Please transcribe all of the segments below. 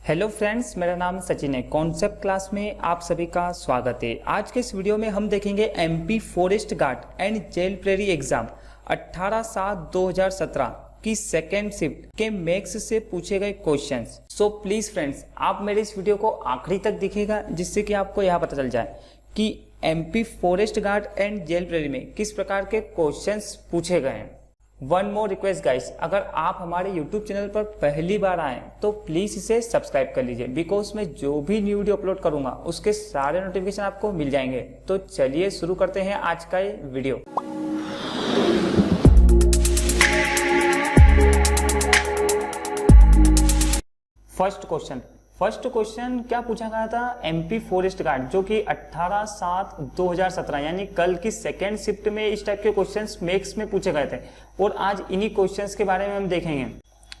Hello friends, मेरा नाम सचिन है। कॉन्सेप्ट क्लास में आप सभी का स्वागत है। आज के इस वीडियो में हम देखेंगे MP forest guard and jail प्रेरी एग्जाम 18/7/2017 की सेकेंड शिफ्ट के मैथ्स से पूछे गए क्वेश्चंस। सो प्लीज फ्रेंड्स, आप मेरे इस वीडियो को आखिरी तक दिखेगा, जिससे कि आपको यह पता चल जाए कि MP forest guard and jail प्रेरी में किस प्रकार के क्वेश्चंस पूछे गए हैं। वन मोर रिक्वेस्ट गाइस, अगर आप हमारे यूट्यूब चैनल पर पहली बार आएँ तो प्लीज़ इसे सब्सक्राइब कर लीजिए, बिकॉज मैं जो भी न्यू वीडियो अपलोड करूंगा उसके सारे नोटिफिकेशन आपको मिल जाएंगे। तो चलिए शुरू करते हैं आज का ये वीडियो। फर्स्ट क्वेश्चन क्या पूछा गया था? एमपी फॉरेस्ट गार्ड, जो कि 18/7/2017 यानी कल की सेकेंड शिफ्ट में इस टाइप के क्वेश्चंस मैथ्स में पूछे गए थे और आज इन्हीं क्वेश्चंस के बारे में हम देखेंगे।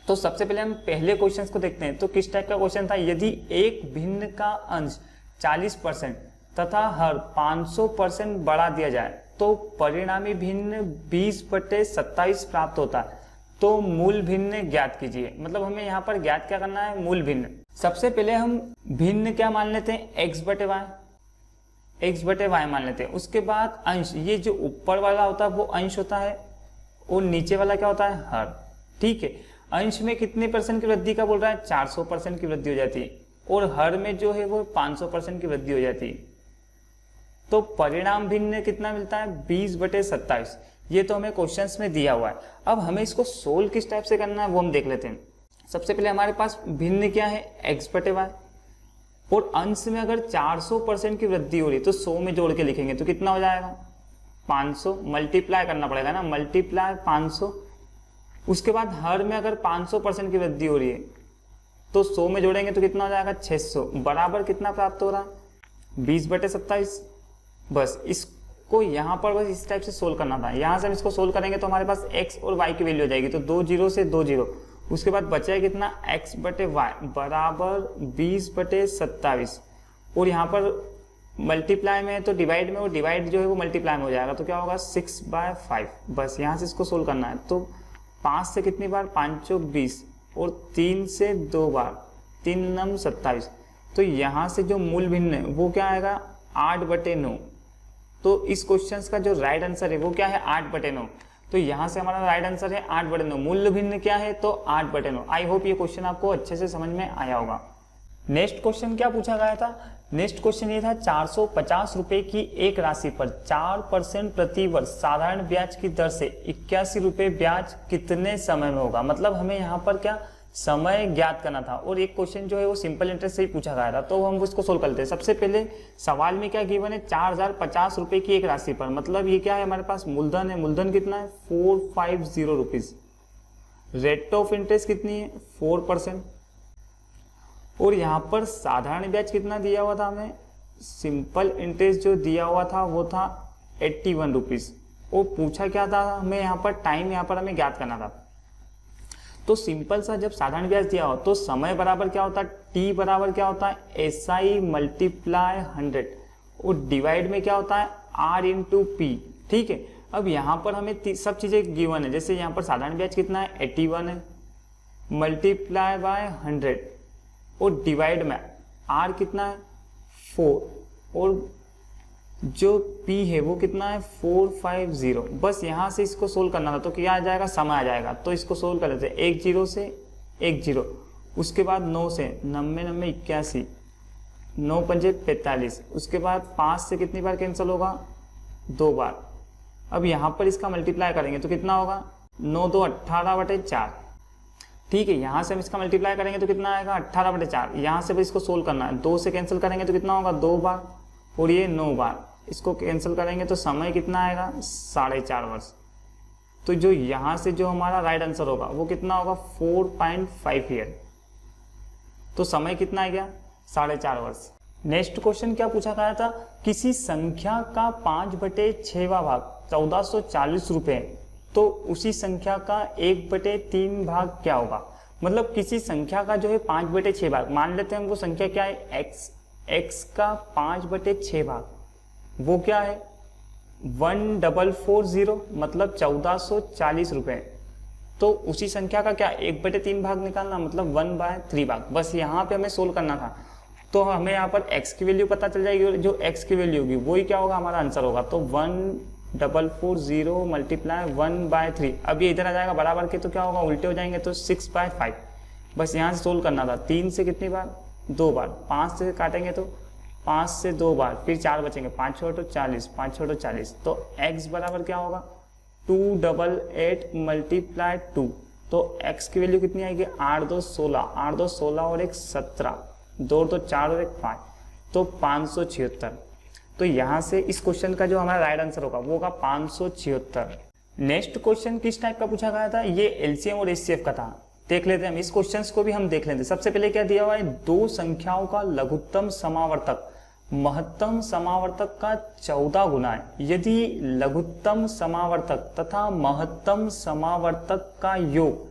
तो सबसे पहले हम पहले क्वेश्चंस को देखते हैं। तो किस टाइप का क्वेश्चन था? यदि एक भिन्न का अंश 40% तथा हर 500% बढ़ा दिया जाए तो परिणामी भिन्न 20/27 प्राप्त होता है, तो मूल भिन्न ज्ञात कीजिए। मतलब हमें यहाँ पर ज्ञात क्या करना है? मूल भिन्न। सबसे पहले हम भिन्न क्या मान लेते हैं? x/y मान लेते हैं। उसके बाद अंश, ये जो ऊपर वाला होता है वो अंश होता है और नीचे वाला क्या होता है? हर। ठीक है, अंश में कितने परसेंट की वृद्धि का बोल रहा है? 400% की वृद्धि हो जाती है और हर में जो है वो 500% की वृद्धि हो जाती है। तो परिणाम भिन्न कितना मिलता है? 20/27। ये तो हमें क्वेश्चंस में दिया हुआ है। अब हमें इसको सोल्व किस टाइप से करना है वो हम देख लेते हैं। सबसे पहले हमारे पास भिन्न क्या है? x/y। और अंश में अगर 400% की वृद्धि हो रही है तो 100 में जोड़ के लिखेंगे तो कितना हो जाएगा? 500। मल्टीप्लाई करना पड़ेगा ना, मल्टीप्लाई 500। उसके बाद हर में अगर 500% की वृद्धि हो रही है तो 100 में जोड़ेंगे तो कितना हो जाएगा? 600। बराबर कितना प्राप्त हो रहा है? 20/27। बस इसको यहाँ पर बस इस टाइप से सोल्व करना था। यहाँ से हम इसको सोल्व करेंगे तो हमारे पास x और y की वैल्यू हो जाएगी। तो 2 0 से 2 0। उसके बाद बचा कितना? x/y बराबर 20/27। और यहाँ पर मल्टीप्लाई में है तो डिवाइड में, और डिवाइड जो है वो मल्टीप्लाई में हो जाएगा। तो क्या होगा? 6/5। बस यहाँ से इसको सोल्व करना है। तो 5 से कितनी बार? 5 × 20 और 3 से 2 बार, 3 × 27। तो यहाँ से जो मूल भिन्न है वो क्या आएगा? 8/9। तो इस क्वेश्चन का जो राइट आंसर है वो क्या है? 8/9। तो यहाँ से हमारा राइट आंसर है 8/9। मूल्य भिन्न क्या है? तो 8/9। आई होप ये क्वेश्चन आपको अच्छे से समझ में आया होगा। नेक्स्ट क्वेश्चन क्या पूछा गया था? नेक्स्ट क्वेश्चन ये था, 450 रुपए की एक राशि पर 4% प्रति वर्ष साधारण ब्याज की दर से 81 रुपए ब्याज कितने समय में होगा? मतलब हमें यहाँ पर क्या समय ज्ञात करना था और एक क्वेश्चन जो है वो सिंपल इंटरेस्ट से ही पूछा गया था। तो हम उसको सोल्व करते हैं। सबसे पहले सवाल में क्या गिवन है? 4050 रुपए की एक राशि पर, मतलब ये क्या है? हमारे पास मूलधन है। मूलधन कितना है? 450 रुपीज। रेट ऑफ इंटरेस्ट कितनी है? 4%। और यहाँ पर साधारण ब्याज कितना दिया हुआ था हमें? सिंपल इंटरेस्ट जो दिया हुआ था वो था 81 रुपीज। और पूछा क्या था हमें यहाँ पर? टाइम यहाँ पर हमें ज्ञात करना था। तो सिंपल सा, जब साधारण ब्याज दिया हो तो समय बराबर क्या होता है? t बराबर क्या होता है? SI मल्टीप्लाई 100 और डिवाइड में क्या होता है? R × P। ठीक है, अब यहाँ पर हमें सब चीजें गिवन है। जैसे यहाँ पर साधारण ब्याज कितना है? 81 है, मल्टीप्लाई बाय 100 और डिवाइड में R कितना है? 4 और जो P है वो कितना है? 450। बस यहाँ से इसको सोल्व करना था। तो क्या आ जाएगा? समय आ जाएगा। तो इसको सोल्व कर लेते हैं। 1 0 से 1 0, उसके बाद 9 से 90 90 81, 9 5 45। उसके बाद 5 से कितनी बार कैंसिल होगा? 2 बार। अब यहाँ पर इसका मल्टीप्लाई करेंगे तो कितना होगा? 9 2 18/4। ठीक है, यहाँ से हम इसका मल्टीप्लाई करेंगे तो कितना आएगा? 18/4। यहाँ से बस इसको सोल्व करना है। 2 से कैंसिल करेंगे तो कितना होगा? 2 बार और ये 9 बार। इसको कैंसिल करेंगे तो समय कितना आएगा? 4.5 वर्ष। तो जो यहाँ से जो हमारा राइट आंसर होगा वो कितना होगा? 4.5 ईयर। तो समय कितना आ गया? 4.5 वर्ष। नेक्स्ट क्वेश्चन क्या पूछा गया था? किसी संख्या का 5/6वां भाग 1440 रुपए, तो उसी संख्या का 1/3 भाग क्या होगा? मतलब किसी संख्या का जो है 5/6 भाग, मान लेते हैं हम वो संख्या क्या है? x का 5/6 भाग वो क्या है? 1440, मतलब 1440 रुपए। तो उसी संख्या का क्या 1/3 भाग निकालना, मतलब 1/3 भाग। बस यहाँ पे हमें सोल्व करना था। तो हमें यहाँ पर x की वैल्यू पता चल जाएगी और जो x की वैल्यू होगी वही क्या होगा, हमारा आंसर होगा। तो 1440 मल्टीप्लाई 1/3। अब ये इधर आ जाएगा बराबर के, तो क्या होगा, उल्टे हो जाएंगे, तो 6/5। बस यहाँ से सोल्व करना था। 3 से कितनी बार, 2 बार। 5 से काटेंगे तो 5 से 2 बार, फिर 4 बचेंगे, 5 छोटो 40, 5 छोटो 40। तो x बराबर क्या होगा, 288 मल्टीप्लाई 2। तो x की वैल्यू कितनी आएगी, 8 2 16, 8 2 16 और 1 17, 2 2 4 और 1 5, तो 576। तो यहाँ से इस क्वेश्चन का जो हमारा राइट आंसर होगा वो होगा 576। नेक्स्ट क्वेश्चन किस टाइप का पूछा गया था, ये एलसीएम और एचसीएफ का था। देख लेते हैं हम इस क्वेश्चंस को भी हम देख लेते हैं। सबसे पहले क्या दिया हुआ है, दो संख्याओं का लघुत्तम समावर्तक महत्तम समावर्तक का 14 गुना है। यदि लघुत्तम समावर्तक तथा महत्तम समावर्तक का योग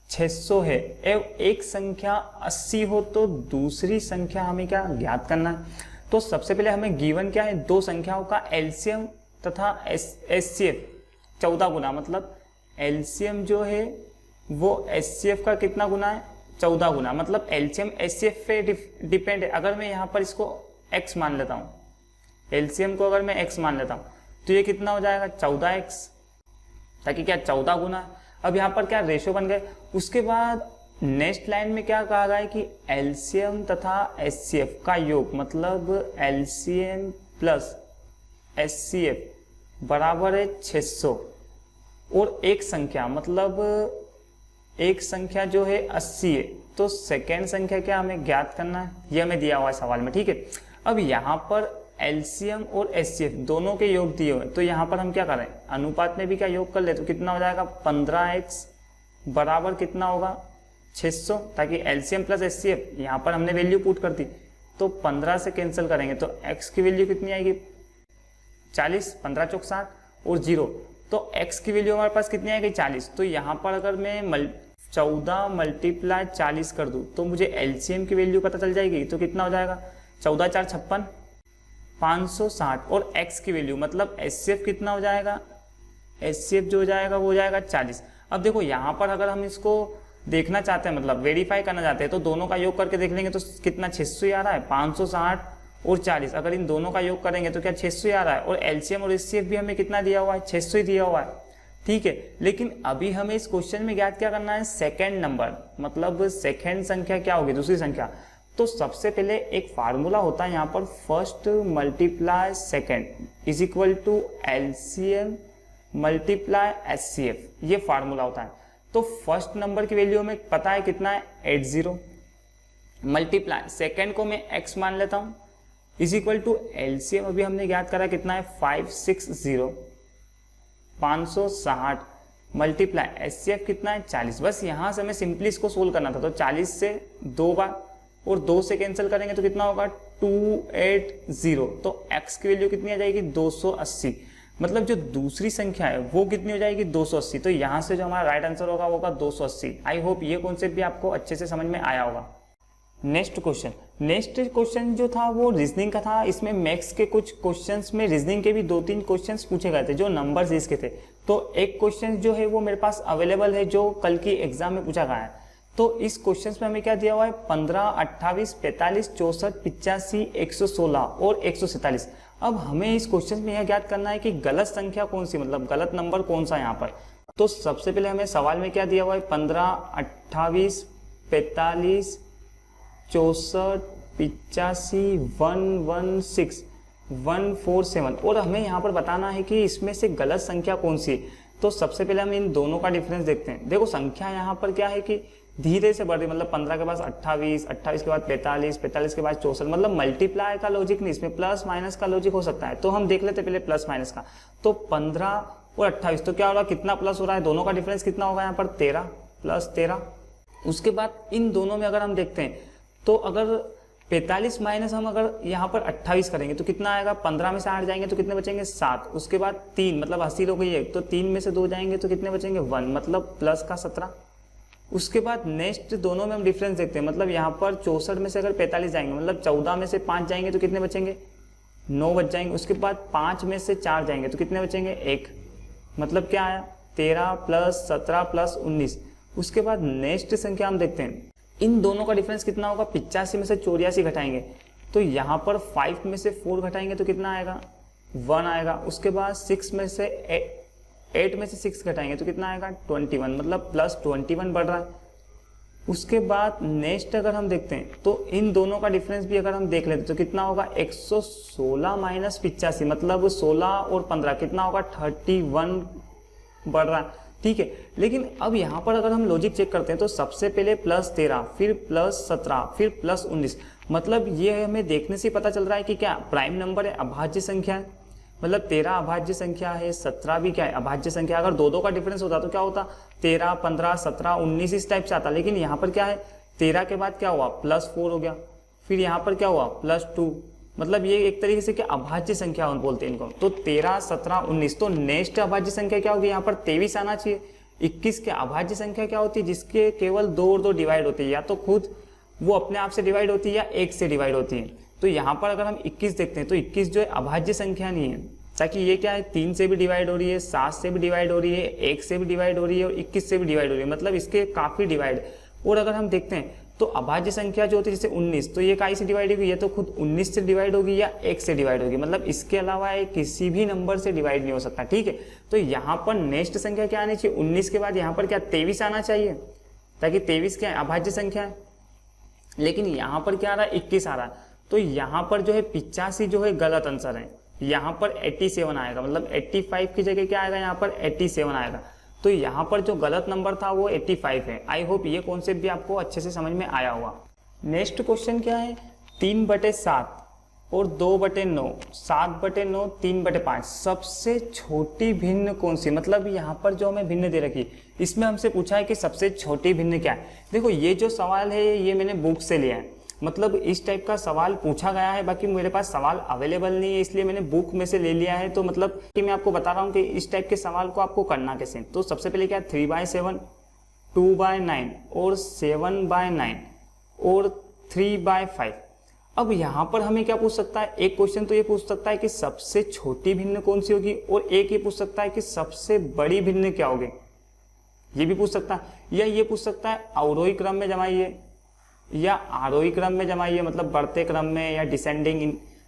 600 है एवं एक संख्या 80 हो तो दूसरी संख्या हमें क्या ज्ञात करना है। तो सबसे पहले हमें गिवन क्या है, दो संख्याओं का एलसीएम तथा एचसीएफ 14 गुना, मतलब एलसीएम जो है वो एचसीएफ का कितना गुना है, 14 गुना। मतलब एलसीएम एचसीएफ पे डिपेंड है। अगर मैं यहाँ पर इसको x मान लेता हूँ, एलसीएम को अगर मैं x मान लेता हूँ तो ये कितना हो जाएगा 14x, ताकि क्या 14 गुना है। अब यहाँ पर क्या रेशो बन गए। उसके बाद नेक्स्ट लाइन में क्या कहा गया है कि एलसीएम तथा एचसीएफ का योग, मतलब एलसीएम प्लस एचसीएफ बराबर है 600 और एक संख्या, मतलब एक संख्या जो है 80 है। तो सेकेंड संख्या क्या हमें ज्ञात करना है, ये हमें दिया हुआ है सवाल में, ठीक है। अब यहाँ पर एलसीएम और एचसीएफ दोनों के योग दिए हुए, तो यहाँ पर हम क्या करें, अनुपात में भी क्या योग कर ले, तो कितना हो जाएगा 15x बराबर कितना होगा 600, ताकि एलसीएम प्लस एचसीएफ यहाँ पर हमने वैल्यू पुट कर दी, तो 15 से कैंसिल करेंगे तो x की वैल्यू कितनी आएगी 40, 15 चौक 60 और 0, तो x की वैल्यू हमारे पास कितनी आएगी 40। तो यहाँ पर अगर मैं 14 मल्टीप्लाई 40 कर दूँ तो मुझे एलसीएम की वैल्यू पता चल जाएगी। तो कितना हो जाएगा 14 4 56, 560 और x की वैल्यू मतलब एचसीएफ कितना हो जाएगा, एचसीएफ जो हो जाएगा वो हो जाएगा 40। अब देखो यहाँ पर अगर हम इसको देखना चाहते हैं, मतलब वेरीफाई करना चाहते हैं, तो दोनों का योग करके देख लेंगे तो कितना 600 ही आ रहा है, 560 और 40। अगर इन दोनों का योग करेंगे तो क्या 600 ही आ रहा है। और एलसीएम और एचसीएफ भी हमें कितना दिया हुआ है, 600 ही दिया हुआ है, ठीक है। लेकिन अभी हमें इस क्वेश्चन में ज्ञात क्या करना है, सेकेंड नंबर, मतलब सेकेंड संख्या क्या होगी, दूसरी संख्या। तो सबसे पहले एक फार्मूला होता है यहाँ पर, first multiply second is equal to LCM multiply HCF, ये फार्मूला होता है। तो फर्स्ट नंबर की वैल्यू हमें पता है कितना है 80, मल्टीप्लाई सेकेंड को मैं x मान लेता हूँ इज इक्वल टू एलसीएम अभी हमने ज्ञात करा कितना है 560, 560 मल्टीप्लाई एचसीएफ कितना है 40। बस यहाँ से हमें सिंपली इसको सोल्व करना था। तो 40 से 2 बार और 2 से कैंसिल करेंगे तो कितना होगा 280, तो x की वैल्यू कितनी आ जाएगी 280, मतलब जो दूसरी संख्या है वो कितनी हो जाएगी 280। तो यहाँ से जो हमारा राइट आंसर होगा वो होगा 280। आई होप ये कॉन्सेप्ट भी आपको अच्छे से समझ में आया होगा। नेक्स्ट क्वेश्चन जो था वो रीजनिंग का था। इसमें मैथ्स के कुछ क्वेश्चंस में रीजनिंग के भी 2-3 क्वेश्चंस पूछे गए थे जो नंबर्स इसके थे। तो एक क्वेश्चन जो है वो मेरे पास अवेलेबल है जो कल की एग्जाम में पूछा गया है। तो इस क्वेश्चन में हमें क्या दिया हुआ है 15, 28, 45, 64, 85, 116 और 147। अब हमें इस क्वेश्चन में यह ज्ञात करना है कि गलत संख्या कौन सी, मतलब गलत नंबर कौन सा यहाँ पर। तो सबसे पहले हमें सवाल में क्या दिया हुआ है 15, 28, 45, 64, 85, 116, 147 और हमें यहाँ पर बताना है कि इसमें से गलत संख्या कौन सी है। तो सबसे पहले हम इन दोनों का डिफरेंस देखते हैं। देखो संख्या यहाँ पर क्या है कि धीरे से बढ़ रही, मतलब 15 के बाद 28, 28 के बाद 45, 45 के बाद 64, मतलब मल्टीप्लाई का लॉजिक नहीं, इसमें प्लस माइनस का लॉजिक हो सकता है। तो हम देख लेते पहले प्लस माइनस का। तो 15 और 28 तो क्या हो रहा है, कितना प्लस हो रहा है, दोनों का डिफरेंस कितना होगा यहाँ पर 13 प्लस 13। उसके बाद इन दोनों में अगर हम देखते हैं तो अगर 45 माइनस हम अगर यहाँ पर 28 करेंगे तो कितना आएगा, 15 में से 8 जाएंगे तो कितने बचेंगे 7। उसके बाद 3 मतलब 80 हो गई है, तो 3 में से 2 जाएंगे तो कितने बचेंगे 1, मतलब प्लस का 17। उसके बाद नेक्स्ट दोनों में हम डिफरेंस देखते हैं, मतलब यहाँ पर 64 में से अगर 45 जाएंगे, मतलब 14 में से 5 जाएंगे तो कितने बचेंगे 9 बच जाएंगे। उसके बाद 5 में से 4 जाएंगे तो कितने बचेंगे 1, मतलब क्या आया 13 प्लस 17 प्लस 19। उसके बाद नेक्स्ट संख्या हम देखते हैं, इन दोनों का डिफरेंस कितना होगा, 85 में से 84 घटाएंगे तो यहाँ पर 5 में से 4 घटाएंगे तो कितना आएगा, 1 आएगा। उसके बाद 6 में से 8 में से 6 घटाएंगे तो कितना आएगा, 21, मतलब प्लस 21 बढ़ रहा है। उसके बाद नेक्स्ट अगर हम देखते हैं तो इन दोनों का डिफरेंस भी अगर हम देख लेते तो कितना होगा, 116 माइनस 85, मतलब 16 और 15 कितना होगा, 31 बढ़ रहा है। ठीक है, लेकिन अब यहाँ पर अगर हम लॉजिक चेक करते हैं तो सबसे पहले +13, फिर +17, फिर +19, मतलब ये हमें देखने से पता चल रहा है कि क्या प्राइम नंबर है, अभाज्य संख्या है। मतलब 13 अभाज्य संख्या है, 17 भी क्या है, अभाज्य संख्या। अगर दो का डिफरेंस होता तो क्या होता, 13, 15, 17, 19 इस टाइप से आता। लेकिन यहाँ पर क्या है, 13 के बाद क्या हुआ, +4 हो गया, फिर यहाँ पर क्या हुआ, +2, मतलब ये एक तरीके से क्या अभाज्य संख्या बोलते हैं इनको। तो 13, 17, 19, तो नेक्स्ट अभाज्य संख्या क्या होगी, यहाँ पर 23 आना चाहिए। 21 के अभाज्य संख्या क्या होती है, जिसके केवल 2 और 2 डिवाइड होती है, या तो खुद वो अपने आप से डिवाइड होती है या 1 से डिवाइड होती है। तो यहाँ पर अगर हम 21 देखते हैं तो 21 जो है अभाज्य संख्या नहीं है, ताकि ये क्या है, 3 से भी डिवाइड हो रही है, 7 से भी डिवाइड हो रही है, 1 से भी डिवाइड हो रही है और 21 से भी डिवाइड हो रही है, मतलब इसके काफ़ी डिवाइड। और अगर हम देखते हैं तो अभाज्य संख्या जो होती है जैसे 19, तो ये काई से डिवाइड होगी, ये तो खुद 19 से डिवाइड होगी या 1 से डिवाइड होगी, मतलब इसके अलावा ये किसी भी नंबर से डिवाइड नहीं हो सकता। ठीक है, तो यहाँ पर नेक्स्ट संख्या क्या आनी चाहिए, 19 के बाद यहाँ पर क्या 23 आना चाहिए, ताकि 23 क्या है, अभाज्य संख्या है। लेकिन यहाँ पर क्या आ रहा है, 21 आ रहा है। तो यहाँ पर जो है 85 जो है गलत आंसर है, यहाँ पर 87 आएगा, मतलब 85 की जगह क्या आएगा, यहाँ पर 87 आएगा। तो यहाँ पर जो गलत नंबर था वो 85 है। आई होप ये कॉन्सेप्ट भी आपको अच्छे से समझ में आया होगा। नेक्स्ट क्वेश्चन क्या है, 3/7 और 2/9, 7/9, 3/5, सबसे छोटी भिन्न कौन सी, मतलब यहाँ पर जो हमें भिन्न दे रखी, इसमें हमसे पूछा है कि सबसे छोटी भिन्न क्या है। देखो ये जो सवाल है ये मैंने बुक से लिया है, मतलब इस टाइप का सवाल पूछा गया है, बाकी मेरे पास सवाल अवेलेबल नहीं है इसलिए मैंने बुक में से ले लिया है। तो मतलब कि मैं आपको बता रहा हूँ कि इस टाइप के सवाल को आपको करना कैसे। तो सबसे पहले क्या है, 3/7, 2/9 और 7/9 और 3/5। अब यहाँ पर हमें क्या पूछ सकता है, एक क्वेश्चन तो ये पूछ सकता है कि सबसे छोटी भिन्न कौन सी होगी, और एक ये पूछ सकता है कि सबसे बड़ी भिन्न क्या होगी, ये भी पूछ सकता है। या ये पूछ सकता है अवरोही क्रम में जमाइए या आरोही क्रम में जमाइए, मतलब बढ़ते क्रम में या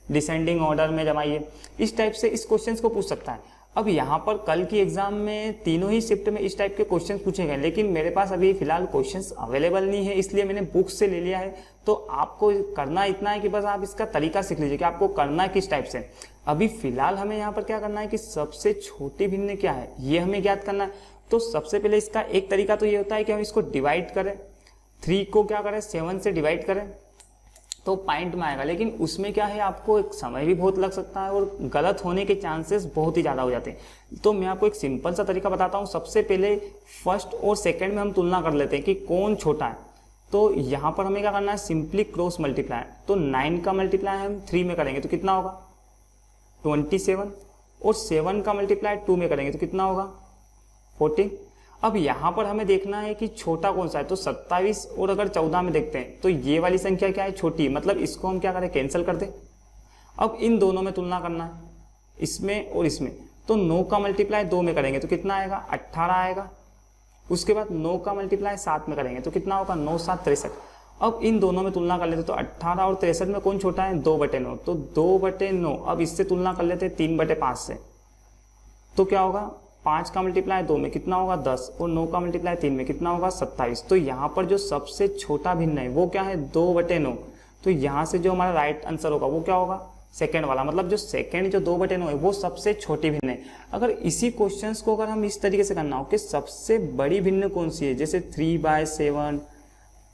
डिसेंडिंग ऑर्डर में जमाइए, इस टाइप से इस क्वेश्चन को पूछ सकता है। अब यहाँ पर कल की एग्जाम में तीनों ही शिफ्ट में इस टाइप के क्वेश्चन पूछे गए, लेकिन मेरे पास अभी फिलहाल क्वेश्चंस अवेलेबल नहीं है इसलिए मैंने बुक से ले लिया है। तो आपको करना इतना है कि बस आप इसका तरीका सीख लीजिए कि आपको करना किस टाइप से। अभी फिलहाल हमें यहाँ पर क्या करना है कि सबसे छोटी भिन्न क्या है ये हमें ज्ञात करना है। तो सबसे पहले इसका एक तरीका तो ये होता है कि हम इसको डिवाइड करें, 3 को क्या करें 7 से डिवाइड करें तो पॉइंट में आएगा, लेकिन उसमें क्या है आपको एक समय भी बहुत लग सकता है और गलत होने के चांसेस बहुत ही ज़्यादा हो जाते हैं। तो मैं आपको एक सिंपल सा तरीका बताता हूँ। सबसे पहले फर्स्ट और सेकंड में हम तुलना कर लेते हैं कि कौन छोटा है। तो यहाँ पर हमें क्या करना है, सिंपली क्रॉस मल्टीप्लाई। तो 9 का मल्टीप्लाई हम 3 में करेंगे तो कितना होगा 27, और 7 का मल्टीप्लाई 2 में करेंगे तो कितना होगा 14। अब यहाँ पर हमें देखना है कि छोटा कौन सा है, तो 27 और अगर 14 में देखते हैं तो ये वाली संख्या क्या है छोटी, मतलब इसको हम क्या करें कैंसिल कर दें। अब इन दोनों में तुलना करना है, इसमें और इसमें। तो 9 का मल्टीप्लाई 2 में करेंगे तो कितना आएगा 18 आएगा। उसके बाद 9 का मल्टीप्लाई 7 में करेंगे तो कितना होगा 9 7 63। अब इन दोनों में तुलना कर लेते तो 18 और 63 में कौन छोटा है 2/9, तो 2/9। अब इससे तुलना कर लेते 3/5 से, तो क्या होगा 5 का मल्टीप्लाई 2 में कितना होगा 10, और 9 का मल्टीप्लाई 3 में कितना होगा 27। तो यहाँ पर जो सबसे छोटा भिन्न है वो क्या है 2/9। तो यहाँ से जो हमारा राइट आंसर होगा वो क्या होगा सेकंड वाला, मतलब जो सेकंड जो 2/9 है वो सबसे छोटी भिन्न है। अगर इसी क्वेश्चंस को अगर हम इस तरीके से करना हो कि सबसे बड़ी भिन्न कौन सी है, जैसे 3/7,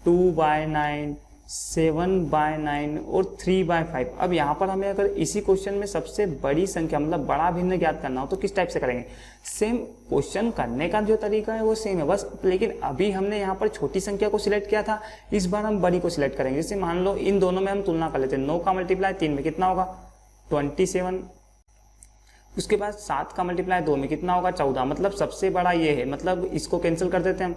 2/9, 7/9 और 3/5। अब यहाँ पर हमें अगर इसी क्वेश्चन में सबसे बड़ी संख्या मतलब बड़ा भिन्न ज्ञात करना हो तो किस टाइप से करेंगे। सेम क्वेश्चन करने का जो तरीका है वो सेम है बस, लेकिन अभी हमने यहाँ पर छोटी संख्या को सिलेक्ट किया था, इस बार हम बड़ी को सिलेक्ट करेंगे। जैसे मान लो इन दोनों में हम तुलना कर लेते हैं, 9 का मल्टीप्लाई 3 में कितना होगा 27। उसके बाद 7 का मल्टीप्लाई 2 में कितना होगा 14, मतलब सबसे बड़ा ये है, मतलब इसको कैंसिल कर देते हैं हम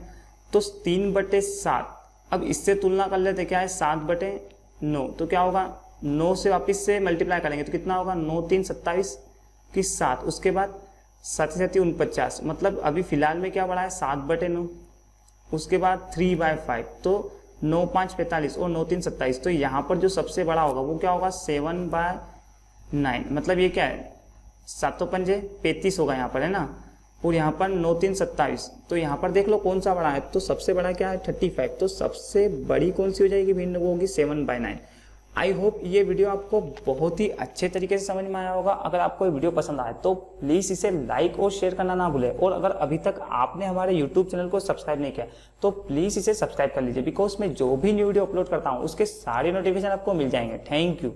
तो 3/7। अब इससे तुलना कर लेते क्या है 7/9, तो क्या होगा 9 से वापस से मल्टीप्लाई करेंगे तो कितना होगा 9 3 27 की 7। उसके बाद 7 49, मतलब अभी फिलहाल में क्या बढ़ा है 7/9, उसके बाद 3/5, तो 9 5 45 और 9 3 27। तो यहाँ पर जो सबसे बड़ा होगा वो क्या होगा 7/9, मतलब ये क्या है 7 पंजे 35 होगा यहाँ पर, है ना, और यहाँ पर 9 3 27। तो यहाँ पर देख लो कौन सा बड़ा है, तो सबसे बड़ा क्या है 35, तो सबसे बड़ी कौन सी हो जाएगी भिन्न, वो होगी 7/9। आई होप ये वीडियो आपको बहुत ही अच्छे तरीके से समझ में आया होगा। अगर आपको ये वीडियो पसंद आए तो प्लीज़ इसे लाइक और शेयर करना ना भूलें, और अगर अभी तक आपने हमारे यूट्यूब चैनल को सब्सक्राइब नहीं किया तो प्लीज़ इसे सब्सक्राइब कर लीजिए, बिकॉज मैं जो भी न्यू वीडियो अपलोड करता हूँ उसके सारे नोटिफिकेशन आपको मिल जाएंगे। Thank you.